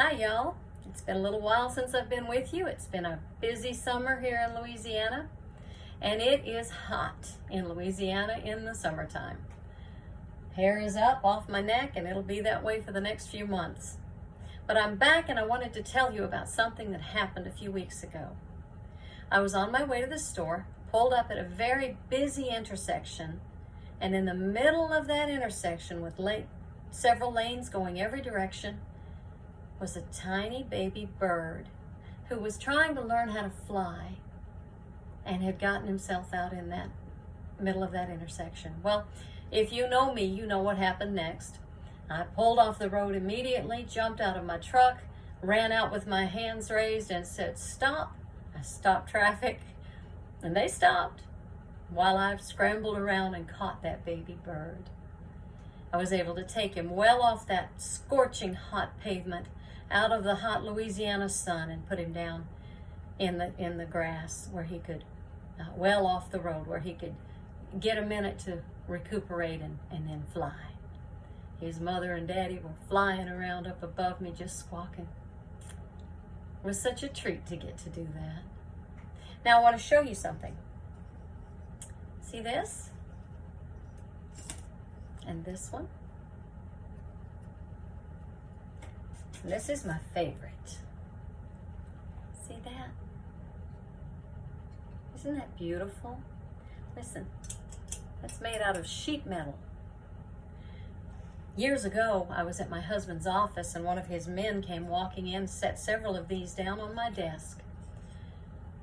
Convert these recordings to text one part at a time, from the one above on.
Hi y'all, it's been a little while since I've been with you. It's been a busy summer here in Louisiana, and it is hot in Louisiana in the summertime. Hair is up off my neck, and it'll be that way for the next few months. But I'm back, and I wanted to tell you about something that happened a few weeks ago. I was on my way to the store, pulled up at a very busy intersection, and in the middle of that intersection with several lanes going every direction was a tiny baby bird who was trying to learn how to fly and had gotten himself out in that middle of that intersection. Well, if you know me, you know what happened next. I pulled off the road immediately, jumped out of my truck, ran out with my hands raised and said, "Stop." I stopped traffic, and they stopped while I scrambled around and caught that baby bird. I was able to take him well off that scorching hot pavement, out of the hot Louisiana sun, and put him down in the grass where he could, well off the road, where he could get a minute to recuperate and then fly. His mother and daddy were flying around up above me, just squawking. It was such a treat to get to do that. Now I want to show you something. See this? And this one? This is my favorite. See that? Isn't that beautiful? Listen, it's made out of sheet metal. Years ago, I was at my husband's office, and one of his men came walking in, set several of these down on my desk.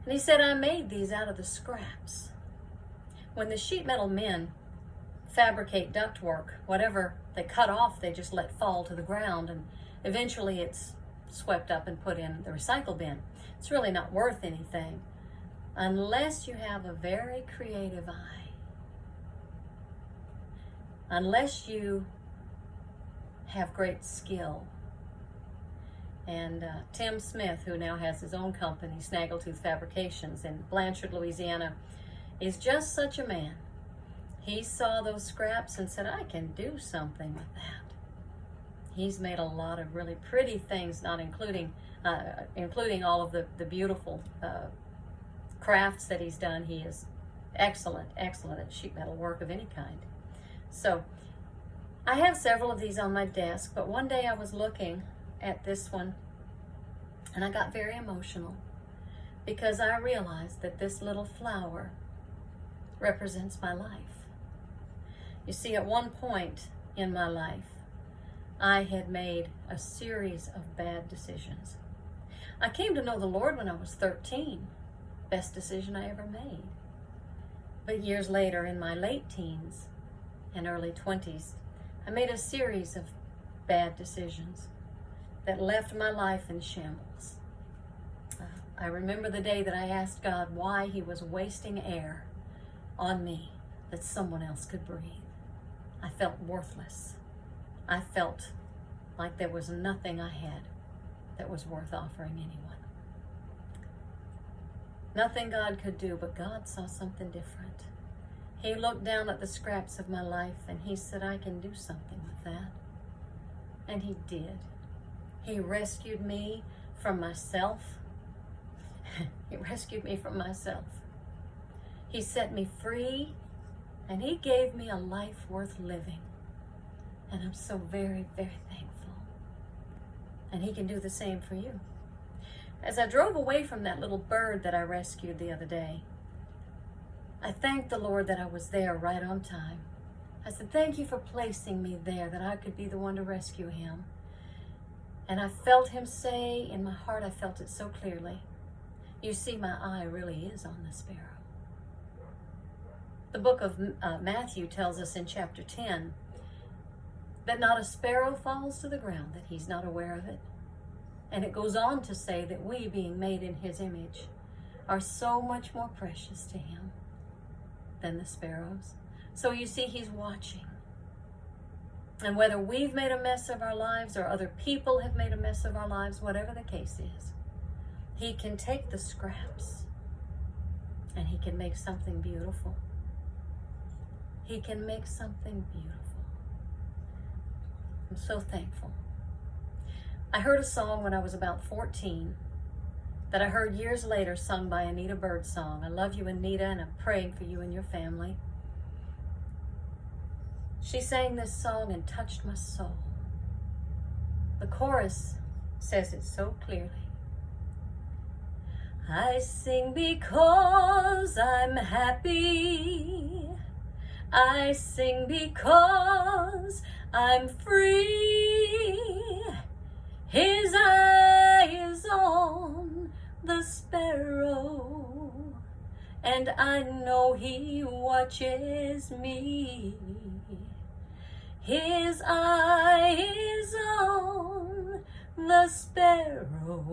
And he said, "I made these out of the scraps." When the sheet metal men fabricate ductwork, whatever they cut off, they just let fall to the ground, and eventually it's swept up and put in the recycle bin. It's really not worth anything unless you have a very creative eye. Unless you have great skill. And Tim Smith, who now has his own company, Snaggletooth Fabrications in Blanchard, Louisiana, is just such a man. He saw those scraps and said, "I can do something with that." He's made a lot of really pretty things, not including all of the beautiful crafts that he's done. He is excellent at sheet metal work of any kind. So I have several of these on my desk, but one day I was looking at this one and I got very emotional because I realized that this little flower represents my life. You see, at one point in my life, I had made a series of bad decisions. I came to know the Lord when I was 13. Best decision I ever made. But years later, in my late teens and early 20s, I made a series of bad decisions that left my life in shambles. I remember the day that I asked God why He was wasting air on me that someone else could breathe. I felt worthless. I felt like there was nothing I had that was worth offering anyone. Nothing God could do, but God saw something different. He looked down at the scraps of my life and He said, "I can do something with that." And He did. He rescued me from myself. He rescued me from myself. He set me free, and He gave me a life worth living. And I'm so very, very thankful. And He can do the same for you. As I drove away from that little bird that I rescued the other day, I thanked the Lord that I was there right on time. I said, "Thank You for placing me there, that I could be the one to rescue him." And I felt Him say, in my heart, I felt it so clearly, "You see, my eye really is on the sparrow." The book of Matthew tells us in chapter 10 that not a sparrow falls to the ground that He's not aware of it. And it goes on to say that we, being made in His image, are so much more precious to Him than the sparrows. So you see, He's watching. And whether we've made a mess of our lives or other people have made a mess of our lives, whatever the case is, He can take the scraps and He can make something beautiful. He can make something beautiful. I'm so thankful. I heard a song when I was about 14 that I heard years later sung by Anita Birdsong. I love you, Anita, and I'm praying for you and your family. She sang this song and touched my soul. The chorus says it so clearly. I sing because I'm happy. I sing because I'm free. His eye is on the sparrow, and I know he watches me. His eye is on the sparrow,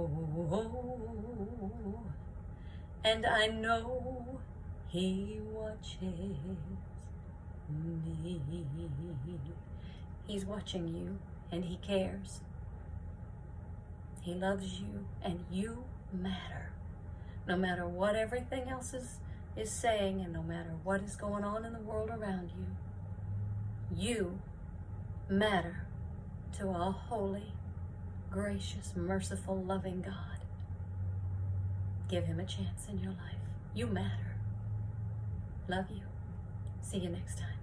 and I know he watches me. He's watching you, and he cares. He loves you, and you matter. No matter what everything else is saying, and no matter what is going on in the world around you, you matter to a holy, gracious, merciful, loving God. Give him a chance in your life. You matter. Love you. See you next time.